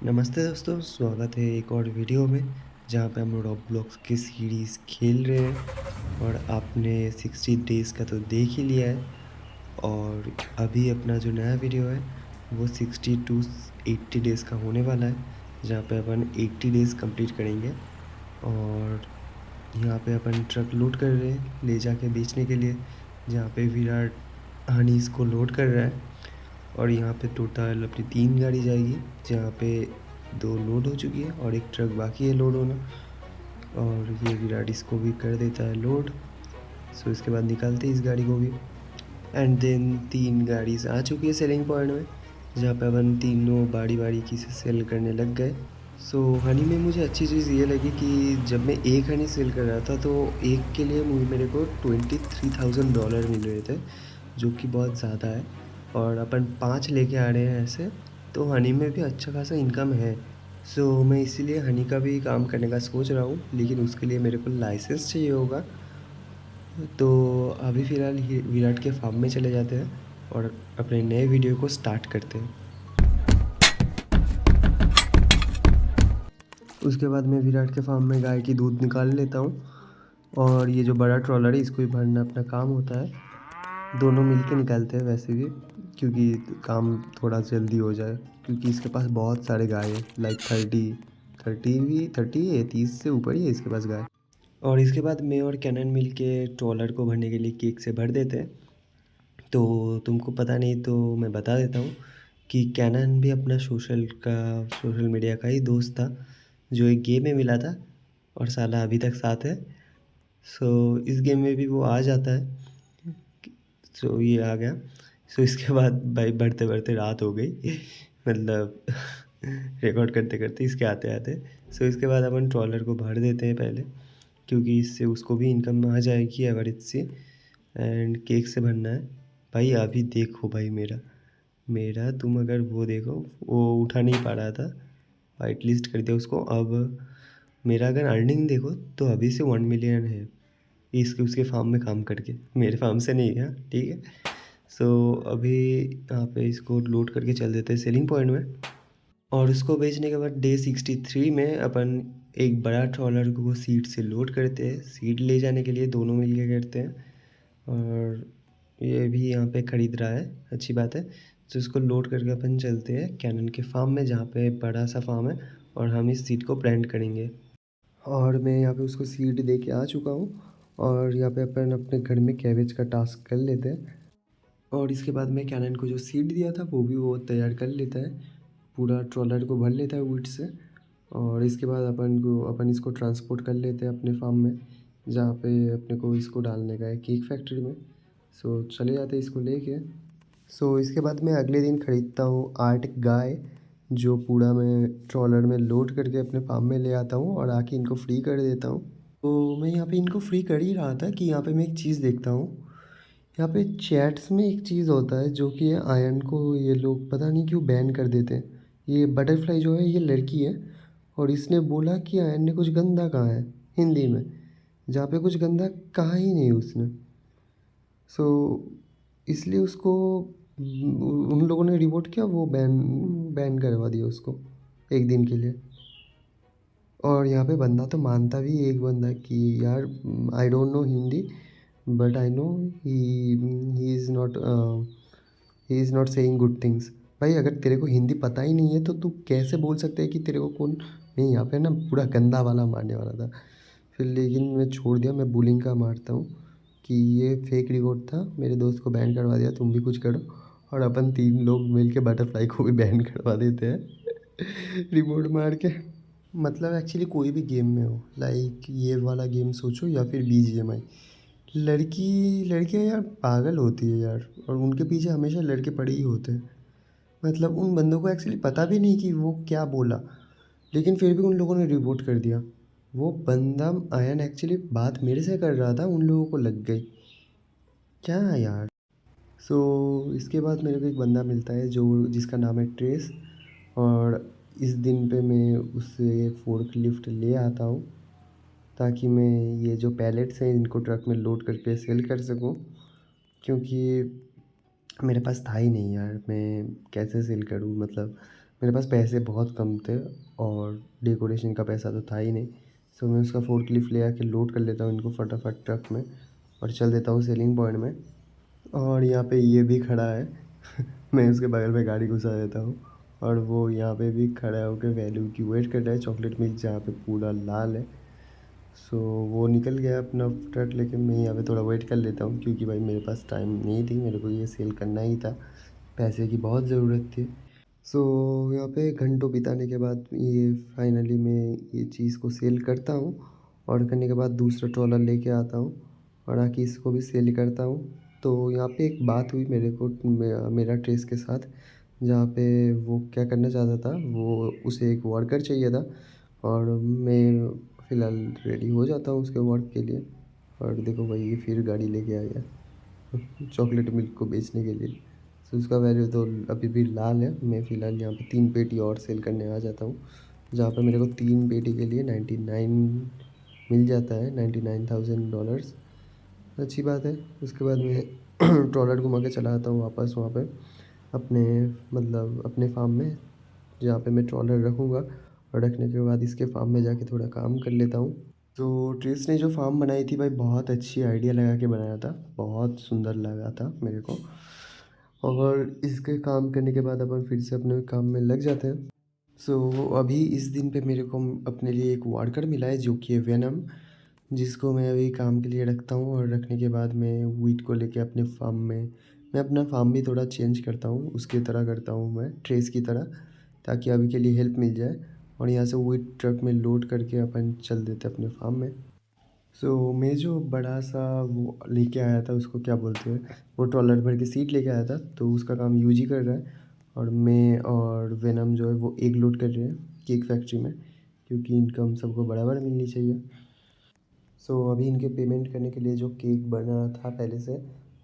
नमस्ते दोस्तों, स्वागत है एक और वीडियो में जहाँ पे हम रॉब्लॉक्स की सीरीज़ खेल रहे हैं। और आपने 60 डेज़ का तो देख ही लिया है। और अभी अपना जो नया वीडियो है वो 60 टू 80 डेज़ का होने वाला है, जहाँ पे अपन 80 डेज़ कंप्लीट करेंगे। और यहाँ पे अपन ट्रक लोड कर रहे हैं ले जाके बेचने के लिए, जहाँ पे विराट हनीज़ को लोड कर रहा है। और यहाँ पे टोटल अपनी 3 गाड़ी जाएगी, जहाँ पे 2 लोड हो चुकी है और एक ट्रक बाकी है लोड होना। और ये विराट इसको भी कर देता है लोड। सो इसके बाद निकालते हैं इस गाड़ी को भी। एंड देन 3 गाड़ी आ चुकी है सेलिंग पॉइंट में, जहाँ पे अपन तीनों बारी बारी की से सेल करने लग गए। सो हनी में मुझे अच्छी चीज़ ये लगी कि जब मैं एक हनी सेल कर रहा था तो एक के लिए मेरे को $23,000 मिल रहे थे, जो कि बहुत ज़्यादा है। और अपन 5 लेके आ रहे हैं ऐसे, तो हनी में भी अच्छा खासा इनकम है। सो मैं इसीलिए हनी का भी काम करने का सोच रहा हूँ, लेकिन उसके लिए मेरे को लाइसेंस चाहिए होगा। तो अभी फ़िलहाल ये विराट के फार्म में चले जाते हैं और अपने नए वीडियो को स्टार्ट करते हैं। उसके बाद मैं विराट के फार्म में गाय की दूध निकाल लेता हूँ। और ये जो बड़ा ट्रॉलर है इसको भी भरना अपना काम होता है। दोनों मिल के निकालते हैं वैसे भी, क्योंकि काम थोड़ा जल्दी हो जाए, क्योंकि इसके पास बहुत सारे गाय हैं, लाइक 30 है, 30 से ऊपर ही है इसके पास गाय। और इसके बाद मैं और कैनन मिल के ट्रॉलर को भरने के लिए केक से भर देते हैं। तो तुमको पता नहीं तो मैं बता देता हूँ कि कैनन भी अपना सोशल मीडिया का ही दोस्त था, जो एक गेम में मिला था और साला अभी तक साथ है। सो इस गेम में भी वो आ जाता है। सो ये आ गया। सो इसके बाद भाई बढ़ते बढ़ते रात हो गई मतलब रिकॉर्ड करते करते इसके आते आते। सो इसके बाद अपन ट्रॉलर को भर देते हैं पहले, क्योंकि इससे उसको भी इनकम आ जाएगी एवरेज से। एंड केक से भरना है। भाई अभी देखो भाई, मेरा मेरा तुम अगर वो देखो, वो उठा नहीं पा रहा था, वाइट लिस्ट कर दिया उसको। अब मेरा अगर अर्निंग देखो तो अभी से 1 मिलियन है इसके उसके फार्म में काम करके, मेरे फार्म से नहीं है, ठीक है। सो अभी यहाँ पे इसको लोड करके चल देते हैं सेलिंग पॉइंट में। और उसको बेचने के बाद डे 63 में अपन एक बड़ा ट्रॉलर को सीट से लोड करते हैं, सीट ले जाने के लिए दोनों मिल के करते हैं। और ये भी यहाँ पे ख़रीद रहा है, अच्छी बात है। तो इसको लोड करके अपन चलते हैं कैनन के फार्म में, जहाँ पे बड़ा सा फार्म है, और हम इस सीट को ब्रांड करेंगे। और मैं यहाँ पे उसको सीट दे के आ चुका हूँ। और यहाँ पे अपन अपने घर में कैबेज का टास्क कर लेते हैं। और इसके बाद मैं कैनन को जो सीट दिया था वो भी वो तैयार कर लेता है, पूरा ट्रॉलर को भर लेता है वुड से। और इसके बाद अपन इसको ट्रांसपोर्ट कर लेते हैं अपने फार्म में, जहाँ पे अपने को इसको डालने का है केक फैक्ट्री में। सो चले जाते हैं इसको लेके। सो इसके बाद मैं अगले दिन ख़रीदता हूँ 8 गाय, जो पूरा मैं ट्रॉलर में लोड करके अपने फार्म में ले आता हूँ और आके इनको फ्री कर देता हूँ। तो मैं यहाँ पे इनको फ्री कर ही रहा था कि यहाँ पे मैं एक चीज़ देखता हूँ। यहाँ पे चैट्स में एक चीज़ होता है, जो कि आयन को ये लोग पता नहीं क्यों बैन कर देते हैं। ये बटरफ्लाई जो है ये लड़की है, और इसने बोला कि आयन ने कुछ गंदा कहा है हिंदी में, जहाँ पे कुछ गंदा कहा ही नहीं उसने। सो इसलिए उसको उन लोगों ने रिपोर्ट किया, वो बैन बैन करवा दिया उसको एक दिन के लिए। और यहाँ पे बंदा तो मानता भी है, एक बंदा, कि यार I don't know Hindi, but I know he is not saying good things. भाई अगर तेरे को हिंदी पता ही नहीं है तो तू कैसे बोल सकते हैं कि तेरे को कौन। नहीं, यहाँ पे ना पूरा गंदा वाला मारने वाला था फिर, लेकिन मैं छोड़ दिया। मैं बुलिंग का मारता हूँ कि ये फेक रिकॉर्ड था, मेरे दोस्त को बैन करवा दिया, तुम भी कुछ करो। और अपन 3 लोग मिल के बटरफ्लाई को भी बैन करवा देते हैं रिपोर्ट मार के। मतलब एक्चुअली कोई भी गेम में हो, लाइक ये वाला गेम सोचो या फिर BGMI, लड़कियां यार पागल होती है यार, और उनके पीछे हमेशा लड़के पड़े ही होते हैं। मतलब उन बंदों को एक्चुअली पता भी नहीं कि वो क्या बोला, लेकिन फिर भी उन लोगों ने रिपोर्ट कर दिया। वो बंदा आयन एक्चुअली बात मेरे से कर रहा था, उन लोगों को लग गई। क्या है यार। सो इसके बाद मेरे को एक बंदा मिलता है जो जिसका नाम है ट्रेस। और इस दिन पे मैं उससे फोर्क लिफ्ट ले आता हूँ, ताकि मैं ये जो पैलेट्स हैं इनको ट्रक में लोड करके सेल कर सकूँ, क्योंकि मेरे पास था ही नहीं यार, मैं कैसे सेल करूँ। मतलब मेरे पास पैसे बहुत कम थे और डेकोरेशन का पैसा तो था ही नहीं। सो मैं उसका फोर्कलिफ्ट ले आके लोड कर लेता हूँ इनको फटाफट ट्रक में और चल देता हूँ सेलिंग पॉइंट में। और यहाँ पे ये भी खड़ा है मैं उसके बगल में गाड़ी घुसा देता हूँ और वो यहाँ पे भी खड़ा होकर वैल्यू की वेट कर रहा है चॉकलेट मिल्क जहाँ पे पूरा लाल है। सो वो निकल गया अपना ट्रक लेके। मैं यहाँ पे थोड़ा वेट कर लेता हूँ क्योंकि भाई मेरे पास टाइम नहीं थी, मेरे को ये सेल करना ही था, पैसे की बहुत ज़रूरत थी। सो यहाँ पे घंटों बिताने के बाद ये फाइनली मैं ये चीज़ को सेल करता हूँ और करने के बाद दूसरा ट्रॉलर लेके आता हूँ और आके इसको भी सेल करता हूँ। तो यहाँ पे एक बात हुई मेरे को मेरा ट्रेस के साथ, जहाँ पे वो क्या करना चाहता था, वो उसे एक वर्कर चाहिए था और मैं फ़िलहाल रेडी हो जाता हूँ उसके वर्क के लिए। और देखो भाई ये फिर गाड़ी लेके आ गया चॉकलेट मिल्क को बेचने के लिए। तो उसका वैल्यू तो अभी भी लाल है। मैं फ़िलहाल यहाँ पे 3 पेटी और सेल करने आ जाता हूँ, जहाँ पे मेरे को 3 पेटी के लिए 99 मिल जाता है, $99,000। अच्छी बात है। उसके बाद मैं ट्रॉलर घुमा के चला आता हूँ वापस वहाँ पे अपने मतलब अपने फार्म में, जहाँ पे मैं ट्रॉलर रखूँगा और रखने के बाद इसके फार्म में जाके थोड़ा काम कर लेता हूँ। तो ट्रिस ने जो फार्म बनाई थी भाई बहुत अच्छी आइडिया लगा के बनाया था, बहुत सुंदर लगा था मेरे को। और इसके काम करने के बाद अपन फिर से अपने काम में लग जाते हैं। सो अभी इस दिन पे मेरे को अपने लिए एक वर्कर मिला है जो कि है वेनम, जिसको मैं अभी काम के लिए रखता हूँ और रखने के बाद मैं वीट को लेके अपने फार्म में, मैं अपना फार्म भी थोड़ा चेंज करता हूँ उसकी तरह करता हूँ मैं ट्रेस की तरह, ताकि अभी के लिए हेल्प मिल जाए और यहाँ से वीट ट्रक में लोड करके अपन चल देते अपने फार्म में। मैं जो बड़ा सा वो लेके आया था उसको क्या बोलते हैं, वो ट्रॉलर भर के सीट लेके आया था, तो उसका काम यूजी कर रहा है और मैं और वेनम जो है वो एक लोड कर रहे हैं केक फैक्ट्री में, क्योंकि इनकम सबको बराबर मिलनी चाहिए। अभी इनके पेमेंट करने के लिए जो केक बना था पहले से,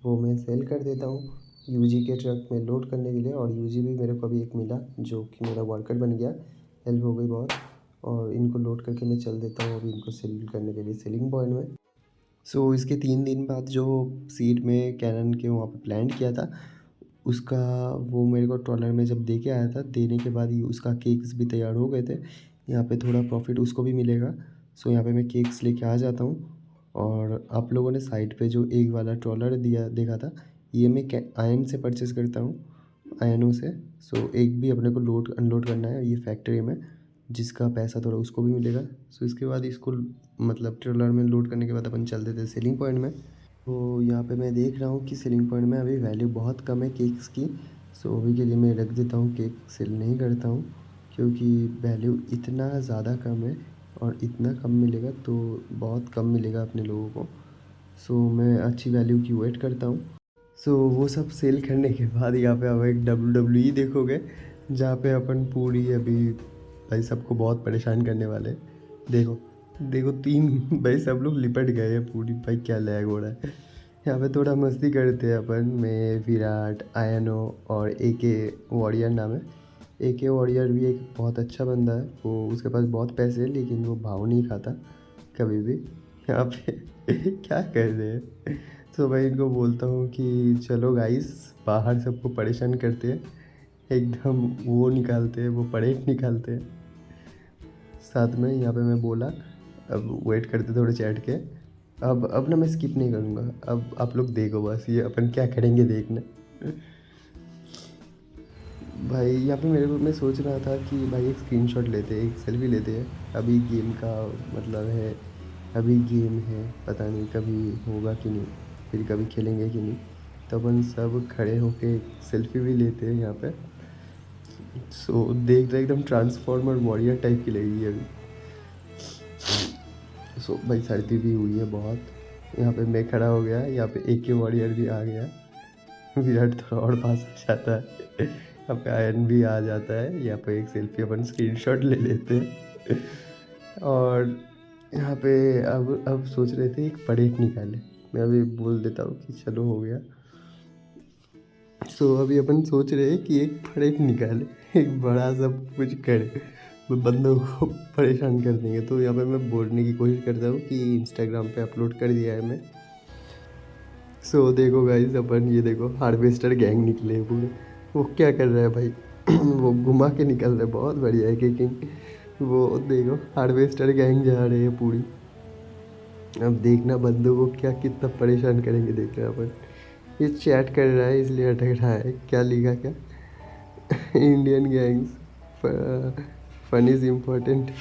वो मैं सेल कर देता हूँ यूजी के ट्रक में लोड करने के लिए। और यूजी भी मेरे को अभी एक मिला जो कि मेरा वर्कर बन गया, हेल्प हो गई बहुत। और इनको लोड करके मैं चल देता हूँ अभी इनको सेल करने के लिए सेलिंग पॉइंट में। इसके 3 दिन बाद जो सीड में कैनन के वहाँ पे प्लांट किया था, उसका वो मेरे को ट्रॉलर में जब दे के आया था, देने के बाद ही उसका केक्स भी तैयार हो गए थे। यहाँ पे थोड़ा प्रॉफिट उसको भी मिलेगा। यहाँ पे मैं केक्स लेके आ जाता हूँ। और आप लोगों ने साइड पे जो एक वाला ट्रॉलर दिया देखा था, ये मैं आयन से परचेज़ करता हूँ, आयनों से। एक भी अपने को लोड अनलोड करना है ये फैक्ट्री में, जिसका पैसा थोड़ा उसको भी मिलेगा। इसके बाद इसको मतलब ट्रेलर में लोड करने के बाद अपन चल देते सेलिंग पॉइंट में। तो यहाँ पे मैं देख रहा हूँ कि सेलिंग पॉइंट में अभी वैल्यू बहुत कम है केक्स की। अभी के लिए मैं रख देता हूँ, केक सेल नहीं करता हूँ क्योंकि वैल्यू इतना ज़्यादा कम है और इतना कम मिलेगा तो बहुत कम मिलेगा अपने लोगों को। मैं अच्छी वैल्यू की वेट करता हूँ। वो सब सेल करने के बाद यहाँ पे अब एक WWE देखोगे, जहाँ पे अपन पूरी अभी भाई सबको बहुत परेशान करने वाले हैं। देखो देखो 3 भाई सब लोग लिपट गए हैं पूरी, भाई क्या लैग हो रहा है। यहाँ पे थोड़ा मस्ती करते हैं अपन, मैं विराट आयनो और AK वॉरियर नाम है। AK वॉरियर भी एक बहुत अच्छा बंदा है, वो उसके पास बहुत पैसे हैं लेकिन वो भाव नहीं खाता कभी भी। यहाँ पे क्या कर रहे हैं। मैं इनको बोलता हूँ कि चलो गाइस बाहर सबको परेशान करते हैं, एकदम वो निकालते हैं, वो परेड निकालते हैं साथ में। यहाँ पे मैं बोला अब वेट करते थोड़े चैट के। अब ना मैं स्किप नहीं करूँगा, अब आप लोग देखो बस ये अपन क्या करेंगे देखना। भाई यहाँ पे मेरे को मैं सोच रहा था कि भाई एक स्क्रीनशॉट लेते हैं, एक सेल्फी लेते हैं। अभी गेम का मतलब है, अभी गेम है, पता नहीं कभी होगा कि नहीं, फिर कभी खेलेंगे कि नहीं। तो अपन सब खड़े होके सेल्फी भी लेते हैं यहाँ पे। देख रहे एकदम ट्रांसफॉर्मर वॉरियर टाइप की लगेगी अभी। भाई सर्दी भी हुई है बहुत। यहाँ पे मैं खड़ा हो गया, यहाँ पे AK वॉरियर भी आ गया, विराट थोड़ा और पास आ जाता है, यहाँ पे आयन भी आ जाता है। यहाँ पे एक सेल्फी अपन स्क्रीनशॉट ले लेते हैं। और यहाँ पे अब सोच रहे थे एक परेड निकाले, मैं अभी बोल देता हूँ कि चलो हो गया। अभी अपन सोच रहे हैं कि एक परेड निकाले, एक बड़ा सा कुछ करे, बंदों को परेशान कर देंगे। तो यहाँ पे मैं बोलने की कोशिश करता हूँ कि इंस्टाग्राम पे अपलोड कर दिया है मैं। देखो गाइस अपन ये देखो हार्वेस्टर गैंग निकले हैं पूरे। वो क्या कर रहा है भाई वो घुमा के निकल रहे, बहुत बढ़िया है किकिंग। वो देखो हार्वेस्टर गैंग जा रही है पूरी। अब देखना बंदों को क्या कितना परेशान करेंगे, देखना अपन। ये चैट कर रहा है इसलिए अटक रहा है, क्या लिखा क्या? Indian gangs, fun is important,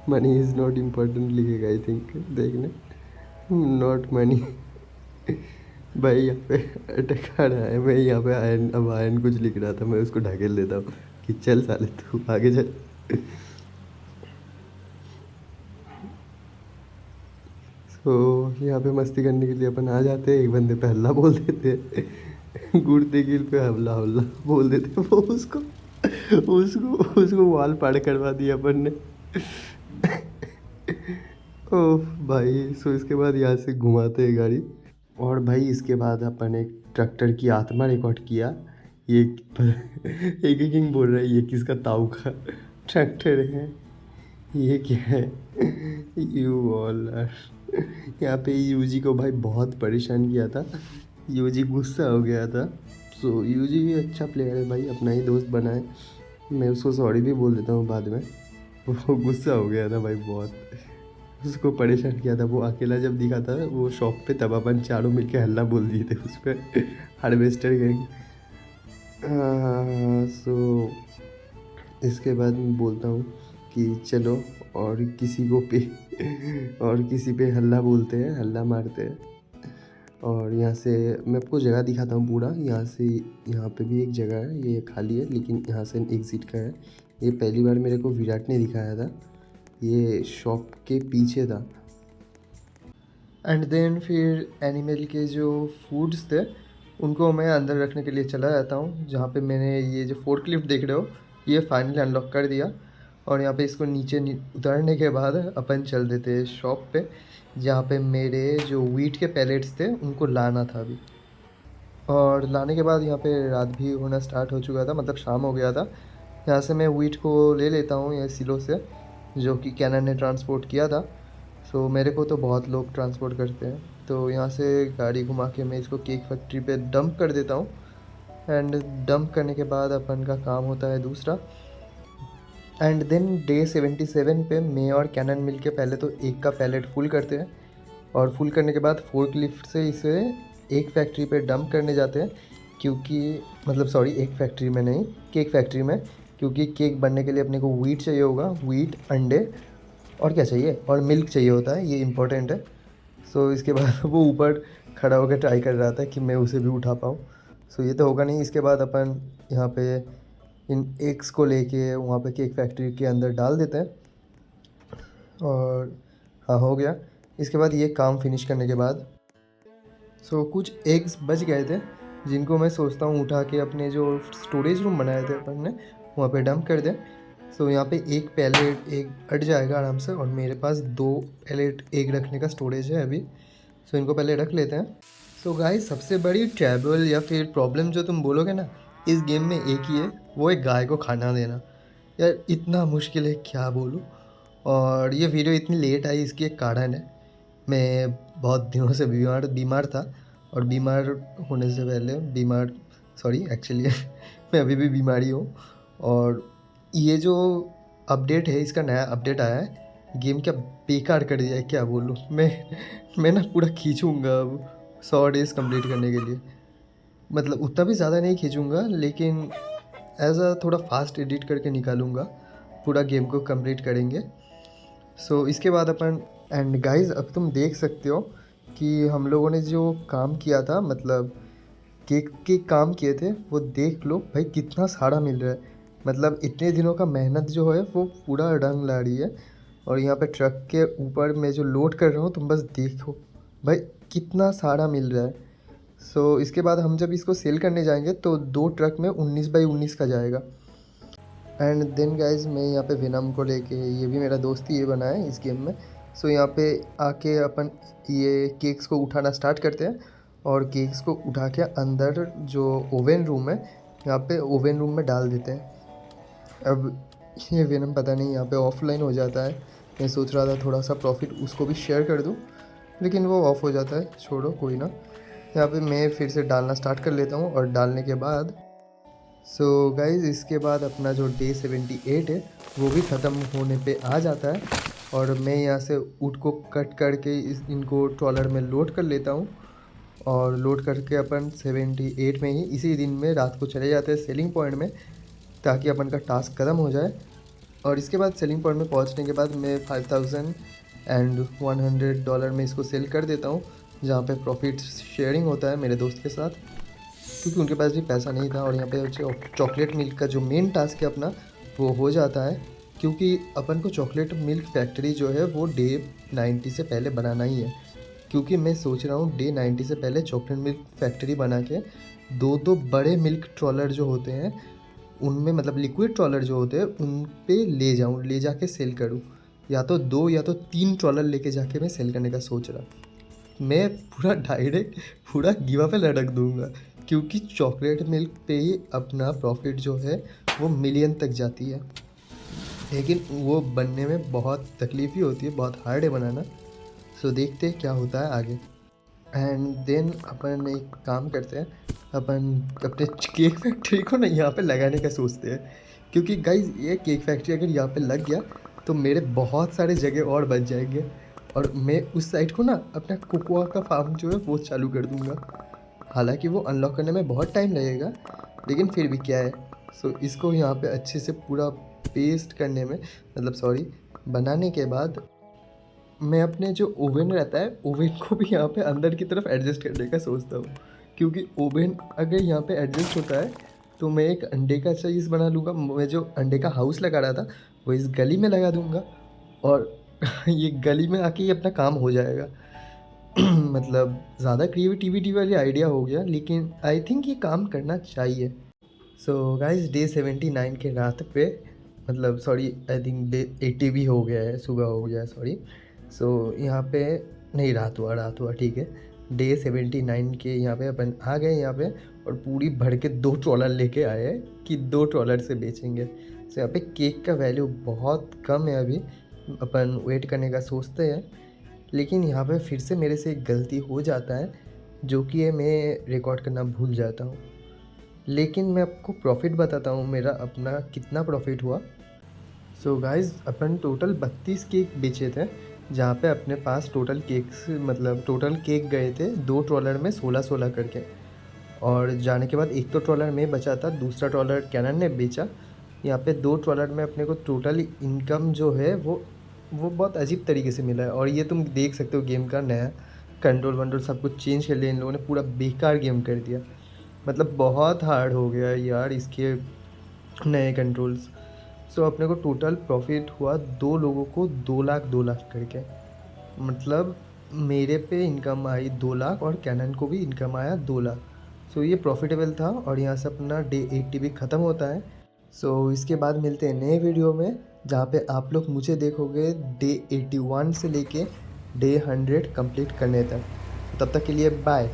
money is not important लिखेगा आई थिंक, देखना। Not money. भाई यहाँ पे अटका रहा है। मैं यहाँ पे आयन, अब आयन कुछ लिख रहा था, मैं उसको ढकेल देता हूँ कि चल साले तू आगे चल। तो यहाँ पे मस्ती करने के लिए अपन आ जाते हैं, एक बंदे पे हल्ला बोल देते हैं। गुड़ते गिल पे हल्ला हल्ला बोल देते हैं, वो उसको उसको उसको वाल पाड़ करवा दिया अपन ने। ओह भाई, सो इसके बाद यहाँ से घुमाते हैं गाड़ी। और भाई इसके बाद अपन एक ट्रैक्टर की आत्मा रिकॉर्ड किया। ये एक किंग बोल रहा है ये किसका ताऊ का ट्रैक्टर है, ये क्या है? यू ऑल यहाँ पे यूजी को भाई बहुत परेशान किया था, यूजी गुस्सा हो गया था। सो यूजी भी अच्छा प्लेयर है भाई, अपना ही दोस्त बना है। मैं उसको सॉरी भी बोल देता हूँ बाद में। वो गुस्सा हो गया था भाई बहुत, उसको परेशान किया था। वो अकेला जब दिखा था वो शॉप पे, तब अपन चारों मिलके हल्ला बोल दिए थे उस पर। Harvester gang. हाँ, सो इसके बाद मैं बोलता हूँ कि चलो और किसी को पे और किसी पे हल्ला बोलते हैं, हल्ला मारते हैं। और यहाँ से मैं आपको जगह दिखाता हूँ पूरा। यहाँ से यहाँ पे भी एक जगह है, ये खाली है लेकिन यहाँ से एग्ज़िट का है। ये पहली बार मेरे को विराट ने दिखाया था, ये शॉप के पीछे था। एंड देन फिर एनिमल के जो फूड्स थे उनको मैं अंदर रखने के लिए चला जाता हूँ, जहाँ पे मैंने ये जो फोर्कलिफ्ट देख रहे हो ये फाइनली अनलॉक कर दिया। और यहाँ पे इसको नीचे उतारने के बाद अपन चल देते हैं शॉप पे, जहाँ पे मेरे जो वीट के पैलेट्स थे उनको लाना था अभी। और लाने के बाद यहाँ पे रात भी होना स्टार्ट हो चुका था, मतलब शाम हो गया था। यहाँ से मैं वीट को ले लेता हूँ ये सिलो से, जो कि कैनन ने ट्रांसपोर्ट किया था। सो मेरे को तो बहुत लोग ट्रांसपोर्ट करते हैं, तो यहाँ से गाड़ी घुमा के मैं इसको केक फैक्ट्री पे डंप कर देता हूँ। एंड डंप करने के बाद अपन का काम होता है दूसरा। एंड देन डे 77 पे मैं और कैनन मिल के पहले तो एक का पैलेट फुल करते हैं, और फुल करने के बाद फोर्कलिफ्ट से इसे एक फैक्ट्री पे डंप करने जाते हैं। क्योंकि मतलब सॉरी, एक फैक्ट्री में नहीं, केक फैक्ट्री में। क्योंकि केक बनने के लिए अपने को वीट चाहिए होगा, वीट, अंडे और क्या चाहिए, और मिल्क चाहिए होता है, ये इंपॉर्टेंट है। सो इसके बाद वो ऊपर खड़ा होकर ट्राई कर रहा था कि मैं उसे भी उठा पाऊँ। सो ये तो होगा नहीं। इसके बाद अपन यहाँ पे इन एग्स को लेके वहाँ पे केक फैक्ट्री के अंदर डाल देते हैं। और हाँ, हो गया। इसके बाद ये काम फिनिश करने के बाद कुछ एग्स बच गए थे, जिनको मैं सोचता हूँ उठा के अपने जो स्टोरेज रूम बनाए थे अपन ने वहाँ पे डंप कर दें। यहाँ पे एक पैलेट एग अट जाएगा आराम से, और मेरे पास 2 पैलेट एग रखने का स्टोरेज है अभी। इनको पहले रख लेते हैं। गाइस, सबसे बड़ी ट्रैबल या फिर प्रॉब्लम जो तुम बोलोगे ना इस गेम में एक ही है, वो है गाय को खाना देना। यार इतना मुश्किल है, क्या बोलूँ। और ये वीडियो इतनी लेट आई, इसकी एक कारण है। मैं बहुत दिनों से बीमार था, और बीमार होने से पहले सॉरी एक्चुअली मैं अभी भी बीमारी हूँ। और ये जो अपडेट है, इसका नया अपडेट आया है, गेम क्या बेकार कर दिया है, क्या बोलूँ मैं ना पूरा खींचूँगा अब 100 डेज़ कंप्लीट करने के लिए। मतलब उतना भी ज़्यादा नहीं खींचूँगा, लेकिन एज अ थोड़ा फास्ट एडिट करके निकालूँगा, पूरा गेम को कंप्लीट करेंगे। इसके बाद अपन एंड गाइस, अब तुम देख सकते हो कि हम लोगों ने जो काम किया था, मतलब केक के काम किए थे, वो देख लो भाई कितना सारा मिल रहा है। मतलब इतने दिनों का मेहनत जो है वो पूरा रंग ला रही है। और यहाँ पे ट्रक के ऊपर मैं जो लोड कर रहा हूँ, तुम बस देखो भाई कितना सारा मिल रहा है। इसके बाद हम जब इसको सेल करने जाएंगे तो 2 ट्रक में 19x19 का जाएगा। एंड देन गाइज, मैं यहाँ पे विनम को लेके, ये भी मेरा दोस्त ही ये बना है इस गेम में। यहाँ पे आके अपन ये केक्स को उठाना स्टार्ट करते हैं, और केक्स को उठा के अंदर जो ओवन रूम है, यहाँ पे ओवन रूम में डाल देते हैं। अब ये विनम पता नहीं यहाँ पे ऑफलाइन हो जाता है। मैं सोच रहा था थोड़ा सा प्रॉफिट उसको भी शेयर कर दूँ, लेकिन वो ऑफ़ हो जाता है, छोड़ो कोई ना। यहाँ पे मैं फिर से डालना स्टार्ट कर लेता हूँ, और डालने के बाद सो गाइज़ इसके बाद अपना जो डे 78 है वो भी ख़त्म होने पे आ जाता है और मैं यहाँ से ऊँट को कट करके इनको ट्रॉलर में लोड कर लेता हूँ और लोड करके अपन 78 में ही इसी दिन में रात को चले जाते हैं सेलिंग पॉइंट में, ताकि अपन का टास्क ख़त्म हो जाए। और इसके बाद सेलिंग पॉइंट में पहुंचने के बाद मैं $5100 में इसको सेल कर देता हूं, जहां पे प्रॉफिट शेयरिंग होता है मेरे दोस्त के साथ, क्योंकि उनके पास भी पैसा नहीं था। और यहाँ पे जो चॉकलेट मिल्क का जो मेन टास्क है अपना वो हो जाता है, क्योंकि अपन को चॉकलेट मिल्क फैक्ट्री जो है वो डे 90 से पहले बनाना ही है। क्योंकि मैं सोच रहा हूँ डे 90 से पहले चॉकलेट मिल्क फैक्ट्री बना के दो दो बड़े मिल्क ट्रॉलर जो होते हैं उनमें, मतलब लिक्विड ट्रॉलर जो होते हैं उन पे ले जाके सेल करूँ। या तो 2 या तो 3 ट्रॉलर लेके जाके मैं सेल करने का सोच रहा। मैं पूरा डायरेक्ट पूरा गिवा पे लटक दूंगा, क्योंकि चॉकलेट मिल्क पे ही अपना प्रॉफिट जो है वो मिलियन तक जाती है। लेकिन वो बनने में बहुत तकलीफ ही होती है, बहुत हार्ड है बनाना। सो देखते हैं क्या होता है आगे। एंड देन अपन एक काम करते हैं, अपन अपने केक फैक्ट्री को ना यहाँ पे लगाने का सोचते हैं, क्योंकि गाइज ये केक फैक्ट्री अगर यहाँ पे लग गया तो मेरे बहुत सारे जगह और बच जाएंगे और मैं उस साइड को ना अपना कोकोआ का फार्म जो है वो चालू कर दूँगा। हालांकि वो अनलॉक करने में बहुत टाइम लगेगा, लेकिन फिर भी क्या है। सो इसको यहाँ पे अच्छे से पूरा पेस्ट करने में, मतलब सॉरी, बनाने के बाद मैं अपने जो ओवन रहता है ओवन को भी यहाँ पे अंदर की तरफ एडजस्ट करने का सोचता हूँ, क्योंकि ओवन अगर यहाँ पे एडजस्ट होता है तो मैं एक अंडे का चीज़ बना लूँगा। मैं जो अंडे का हाउस लगा रहा था वो इस गली में लगा दूँगा और ये गली में आके ये अपना काम हो जाएगा। मतलब ज़्यादा क्रिएटिविटी वाली आइडिया हो गया, लेकिन आई थिंक ये काम करना चाहिए। सो गाइस डे 79 के रात पे, मतलब सॉरी आई थिंक डे 80 भी हो गया है, सुबह हो गया है, सॉरी। सो यहाँ पे नहीं, रात हुआ ठीक है। डे 79 के यहाँ पे अपन आ गए यहाँ पे और पूरी भर के 2 ट्रॉलर लेके आए हैं कि 2 ट्रॉलर से बेचेंगे। सो यहाँ पे केक का वैल्यू बहुत कम है अभी, अपन वेट करने का सोचते हैं। लेकिन यहाँ पे फिर से मेरे से एक गलती हो जाता है, जो कि है मैं रिकॉर्ड करना भूल जाता हूँ। लेकिन मैं आपको प्रॉफिट बताता हूँ मेरा अपना कितना प्रॉफिट हुआ। सो गाइस अपन टोटल 32 केक बेचे थे, जहाँ पे अपने पास टोटल केक्स, मतलब टोटल केक गए थे 2 ट्रॉलर में 16-16 करके। और जाने के बाद एक तो ट्रॉलर में बचा था, दूसरा ट्रॉलर कैनन ने बेचा। यहाँ पे 2 ट्रॉलर में अपने को टोटल इनकम जो है वो बहुत अजीब तरीके से मिला है। और ये तुम देख सकते हो गेम का नया कंट्रोल वंट्रोल सब कुछ चेंज कर लिया इन लोगों ने, पूरा बेकार गेम कर दिया। मतलब बहुत हार्ड हो गया यार इसके नए कंट्रोल्स। सो अपने को टोटल प्रॉफिट हुआ 2 लोगों को 2 लाख करके। मतलब मेरे पे इनकम आई 2 लाख और कैनन को भी इनकम आया 2 लाख। सो ये प्रॉफिटेबल था और यहाँ से अपना डे 80 भी ख़त्म होता है। सो इसके बाद मिलते हैं नए वीडियो में, जहाँ पे आप लोग मुझे देखोगे डे 81 से लेके डे 100 कंप्लीट करने तक। तब तक के लिए बाय।